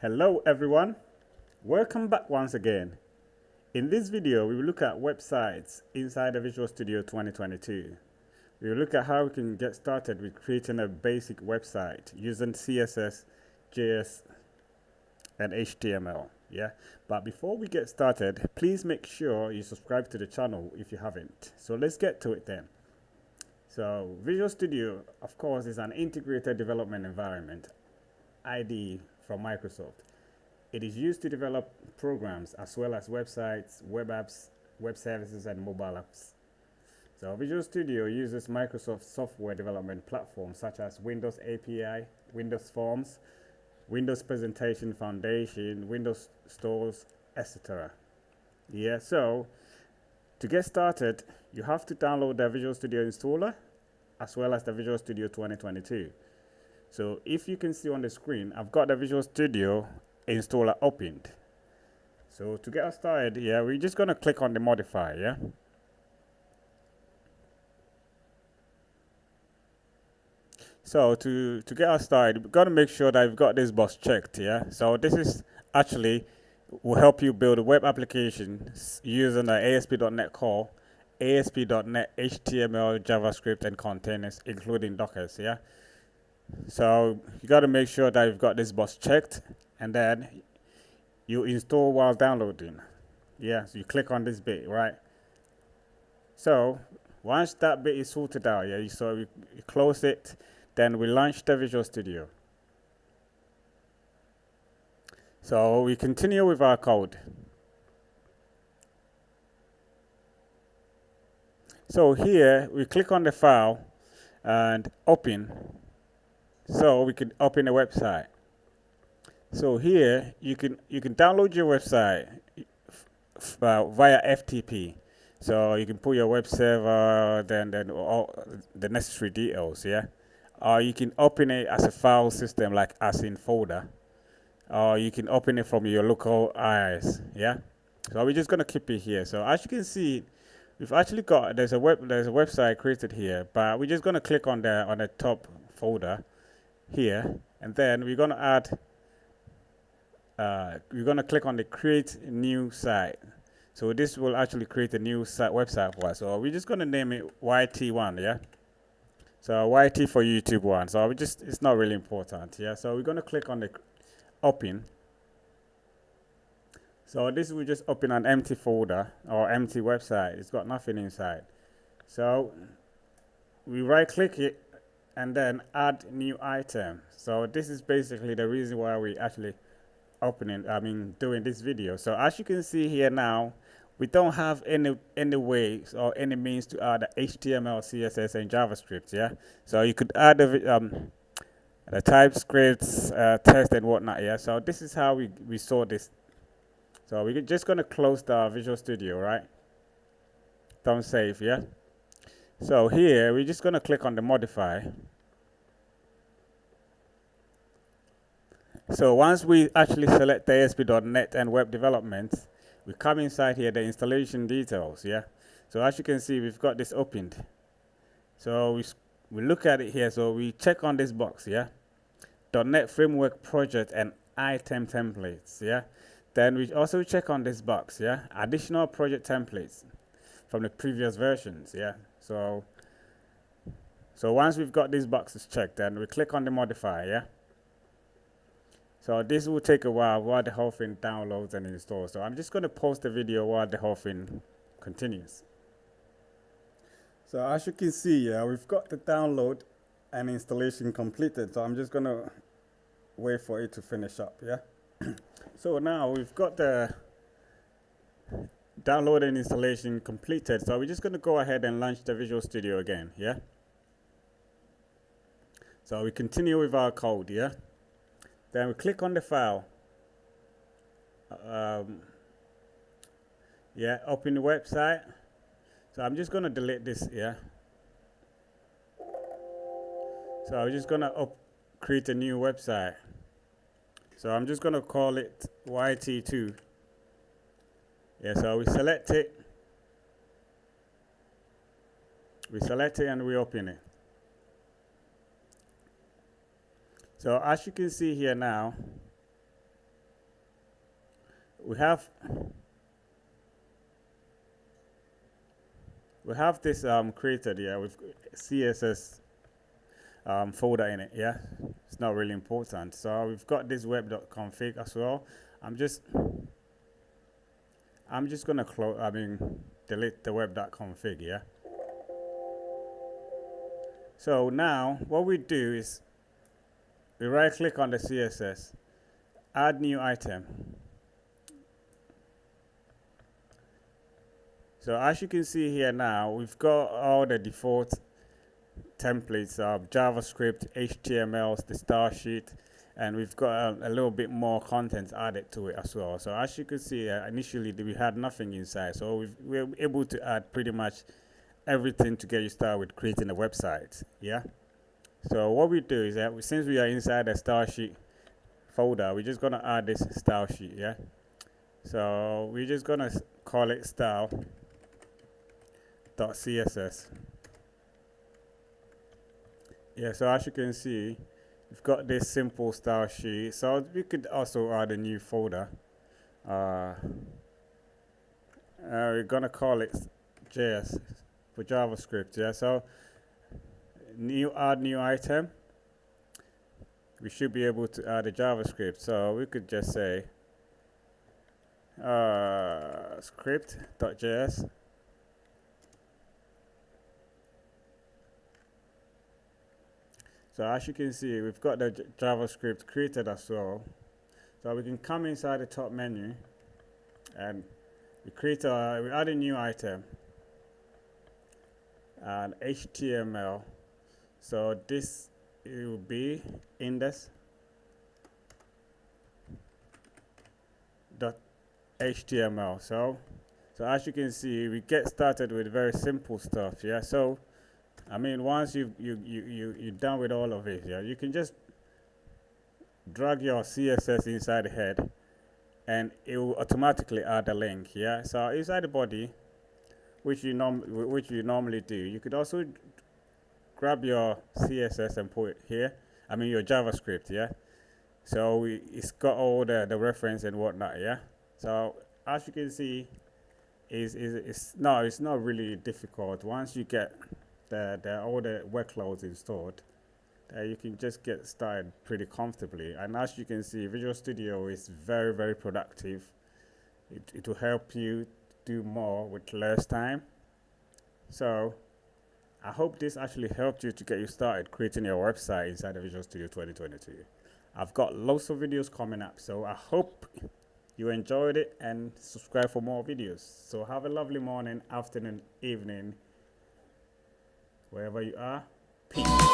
Hello everyone, welcome back once again. In this video we will look at websites inside the Visual Studio 2022. We will look at how we can get started with creating a basic website using CSS, JS and HTML. But before we get started, please make sure you subscribe to the channel if you haven't. So let's get to it then. So Visual Studio, of course, is an integrated development environment, IDE from Microsoft. It is used to develop programs as well as websites, web apps, web services, and mobile apps. So Visual Studio uses Microsoft software development platforms such as Windows API, Windows Forms, Windows Presentation Foundation, Windows Stores, etc. So to get started, you have to download the Visual Studio installer as well as the Visual Studio 2022. So if you can see on the screen, I've got the Visual Studio installer opened. So to get us started, we're just going to click on the modify, So to get us started, we've got to make sure that you've got this box checked, So this is actually will help you build a web application using the ASP.NET Core, ASP.NET HTML, JavaScript, and containers, including Dockers, So you got to make sure that you've got this box checked, and then you install while downloading. So you click on this bit, right? So once that bit is sorted out, so you close it, then we launch the Visual Studio. So we continue with our code. So here we click on the file and open. So we can open a website. So here you can download your website via FTP. So you can put your web server, then all the necessary details, Or you can open it as a file system, like as in folder. Or you can open it from your local IIS, So we're just gonna keep it here. So as you can see, we've actually got there's a website created here, but we're just gonna click on the top folder here, and then we're gonna add. We're gonna click on the create new site. So this will actually create a new website for us. So we're just gonna name it YT1, So YT for YouTube 1. So it's not really important, So we're gonna click on the open. So this will just open an empty folder or empty website. It's got nothing inside. So we right click it and then add new item. So this is basically the reason why we actually doing this video. So as you can see here now, we don't have any ways or any means to add HTML, CSS, and JavaScript, So you could add the TypeScript, text, and whatnot, So this is how we saw this. So we're just gonna close the Visual Studio, right? Don't save, So here we're just gonna click on the modify. So once we actually select the ASP.NET and web development, we come inside here, the installation details, So as you can see, we've got this opened. So we look at it here, so we check on this box, .NET Framework Project and item templates, Then we also check on this box, Additional project templates from the previous versions, So once we've got these boxes checked, then we click on the modify, So this will take a while the whole thing downloads and installs. So I'm just going to pause the video while the whole thing continues. So as you can see, we've got the download and installation completed. So I'm just going to wait for it to finish up, So now we've got the download and installation completed. So we're just going to go ahead and launch the Visual Studio again, So we continue with our code, Then we click on the file. Open the website. So I'm just going to delete this, So I'm just going to create a new website. So I'm just going to call it YT2. So we select it. And we open it. So as you can see here now, we have this created here with CSS folder in it. Yeah, it's not really important. So we've got this web.config as well. I'm just gonna delete the web.config. Yeah. So now what we do is we right click on the CSS, add new item. So as you can see here now, we've got all the default templates of JavaScript, HTML, the style sheet, and we've got a little bit more content added to it as well. So as you can see, initially we had nothing inside, so we're able to add pretty much everything to get you started with creating a website. Yeah. So what we do is that since we are inside the style sheet folder, we're just gonna add this style sheet. Yeah. So we're just gonna call it style.css. Yeah, so as you can see, we've got this simple style sheet. So we could also add a new folder. We're gonna call it JS for JavaScript. Yeah, so add new item. We should be able to add a JavaScript. So we could just say script.js. So as you can see, we've got the JavaScript created as well. So we can come inside the top menu and we add a new item and HTML. So this will be index.html. So as you can see, we get started with very simple stuff. Yeah. So I mean, once you're done with all of it, yeah, you can just drag your CSS inside the head, and it will automatically add a link. Yeah, so inside the body, which you normally do, you could also grab your CSS and put it here. I mean your JavaScript. Yeah, so it's got all the reference and whatnot. Yeah, so as you can see, it's not really difficult once you get all the workloads installed. You can just get started pretty comfortably, and as you can see, Visual Studio is very, very productive. It will help you do more with less time. So I hope this actually helped you to get you started creating your website inside of Visual Studio 2022. I've got lots of videos coming up, so I hope you enjoyed it, and subscribe for more videos. So have a lovely morning, afternoon, evening, wherever you are. Peace.